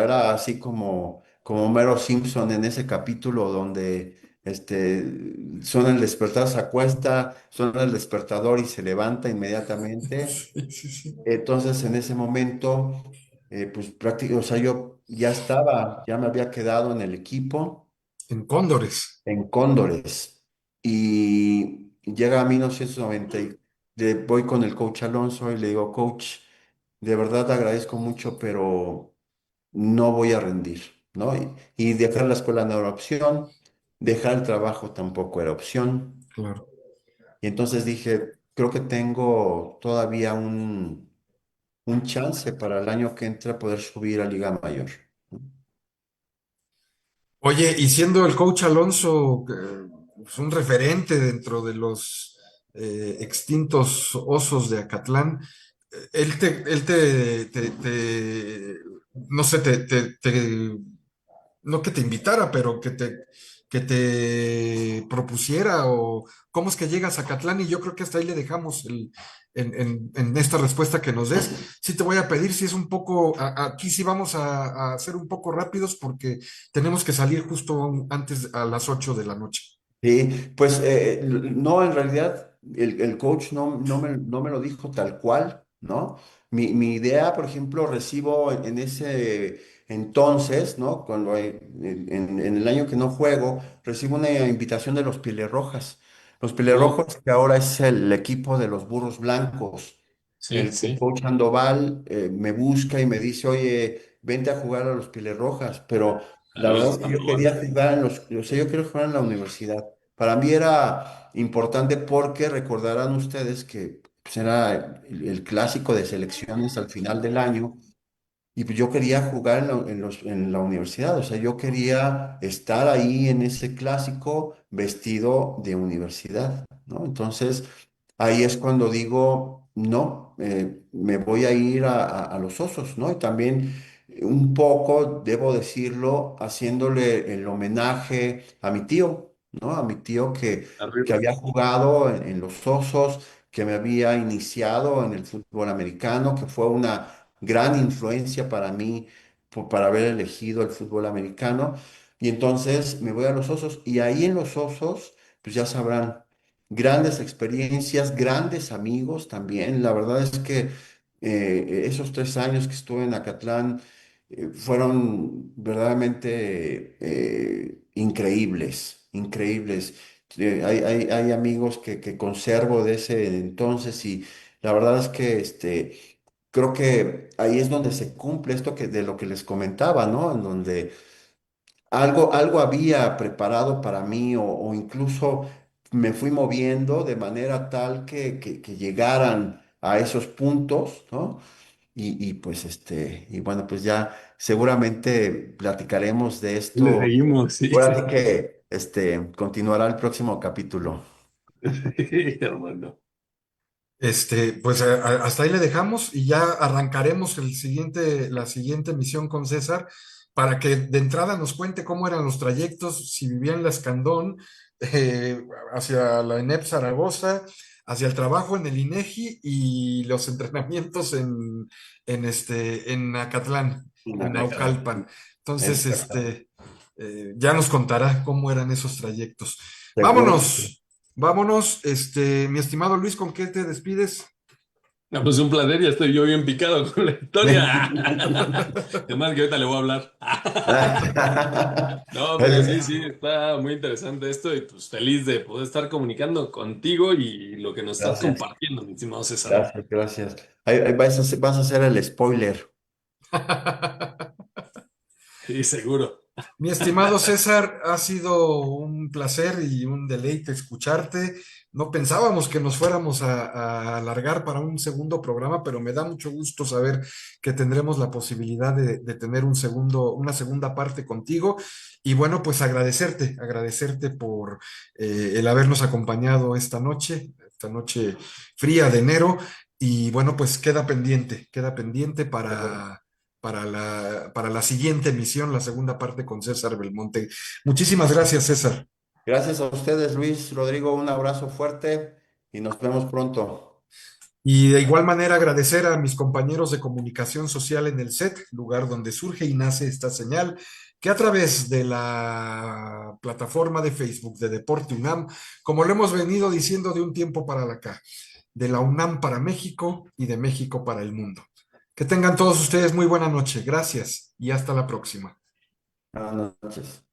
era así como Homero Simpson en ese capítulo donde suena el despertador, se acuesta, suena el despertador y se levanta inmediatamente. Sí, sí, sí. Entonces en ese momento, pues prácticamente, o sea, yo ya me había quedado en el equipo, En Cóndores. en Cóndores, y llega a 1990 y voy con el coach Alonso y le digo, coach, de verdad te agradezco mucho, pero no voy a rendir, ¿no? Y dejar la escuela no era opción, dejar el trabajo tampoco era opción. Claro. Y entonces dije, creo que tengo todavía un chance para el año que entra poder subir a Liga Mayor. Oye, y siendo el coach Alonso pues, un referente dentro de los extintos osos de Acatlán, no sé, no que te invitara, pero que te propusiera o cómo es que llegas a Acatlán y yo creo que hasta ahí le dejamos en esta respuesta que nos des. Sí te voy a pedir si es un poco, aquí sí vamos a ser un poco rápidos porque tenemos que salir justo antes a las 8 de la noche. Sí, pues no, en realidad el coach no me lo dijo tal cual, ¿no? Mi idea, por ejemplo, recibo en ese entonces, ¿no? Cuando en el año que no juego, recibo una invitación de los Pieles Rojas. Los Pieles Oh, Rojas, que ahora es el equipo de los Burros Blancos. sí, El sí. coach Sandoval me busca y me dice, oye, vente a jugar a los Pieles Rojas, pero A la verdad los es que yo Sandoval. quería jugar o sea, yo quiero jugar en la universidad. Para mí era importante porque recordarán ustedes que pues, era el clásico de selecciones al final del año y pues yo quería jugar en la universidad, o sea, yo quería estar ahí en ese clásico vestido de universidad, ¿no? Entonces, ahí es cuando digo, no, me voy a ir a los Osos, ¿no? Y también un poco, debo decirlo, haciéndole el homenaje a mi tío, ¿no? A mi tío que Arriba. había jugado en los Osos, que me había iniciado en el fútbol americano, que fue una gran influencia para mí para haber elegido el fútbol americano. Y entonces me voy a los Osos y ahí en los Osos, pues ya sabrán, grandes experiencias, grandes amigos también. La verdad es que esos 3 años que estuve en Acatlán fueron verdaderamente increíbles, increíbles. Hay amigos que conservo de ese entonces y la verdad es que creo que ahí es donde se cumple esto de lo que les comentaba, ¿no? En donde algo había preparado para mí o incluso me fui moviendo de manera tal que llegaran a esos puntos, ¿no? Pues y bueno, pues ya seguramente platicaremos de Le esto. seguimos, sí. Ahora sí que continuará el próximo capítulo. Sí, hermano. Pues hasta ahí le dejamos y ya arrancaremos la siguiente misión con César para que de entrada nos cuente cómo eran los trayectos, si vivía en la Escandón, eh, hacia la ENEP Zaragoza, hacia el trabajo en el INEGI y los entrenamientos en Acatlán, en Naucalpan. Entonces, Exacto. ya nos contará cómo eran esos trayectos. Seguro. Vámonos. Vámonos, mi estimado Luis, ¿con qué te despides? No, pues un placer, ya estoy yo bien picado con la historia. Además que ahorita le voy a hablar. No, pero sí, sí, está muy interesante esto y pues feliz de poder estar comunicando contigo y lo que nos estás Gracias, compartiendo, mi estimado César. gracias, gracias. Ahí vas a hacer el spoiler. Sí, seguro. Mi estimado César, ha sido un placer y un deleite escucharte. No pensábamos que nos fuéramos a alargar para un segundo programa, pero me da mucho gusto saber que tendremos la posibilidad de tener una segunda parte contigo. Y bueno, pues agradecerte por el habernos acompañado esta noche fría de enero. Y bueno, pues queda pendiente para la siguiente emisión, la segunda parte con César Belmonte. Muchísimas gracias, César. Gracias a ustedes, Luis, Rodrigo, un abrazo fuerte y nos vemos pronto. Y de igual manera agradecer a mis compañeros de comunicación social en el SET, lugar donde surge y nace esta señal, que a través de la plataforma de Facebook de Deporte UNAM, como lo hemos venido diciendo de un tiempo para acá, de la UNAM para México y de México para el mundo. Que tengan todos ustedes muy buena noche. Gracias y hasta la próxima. Buenas noches.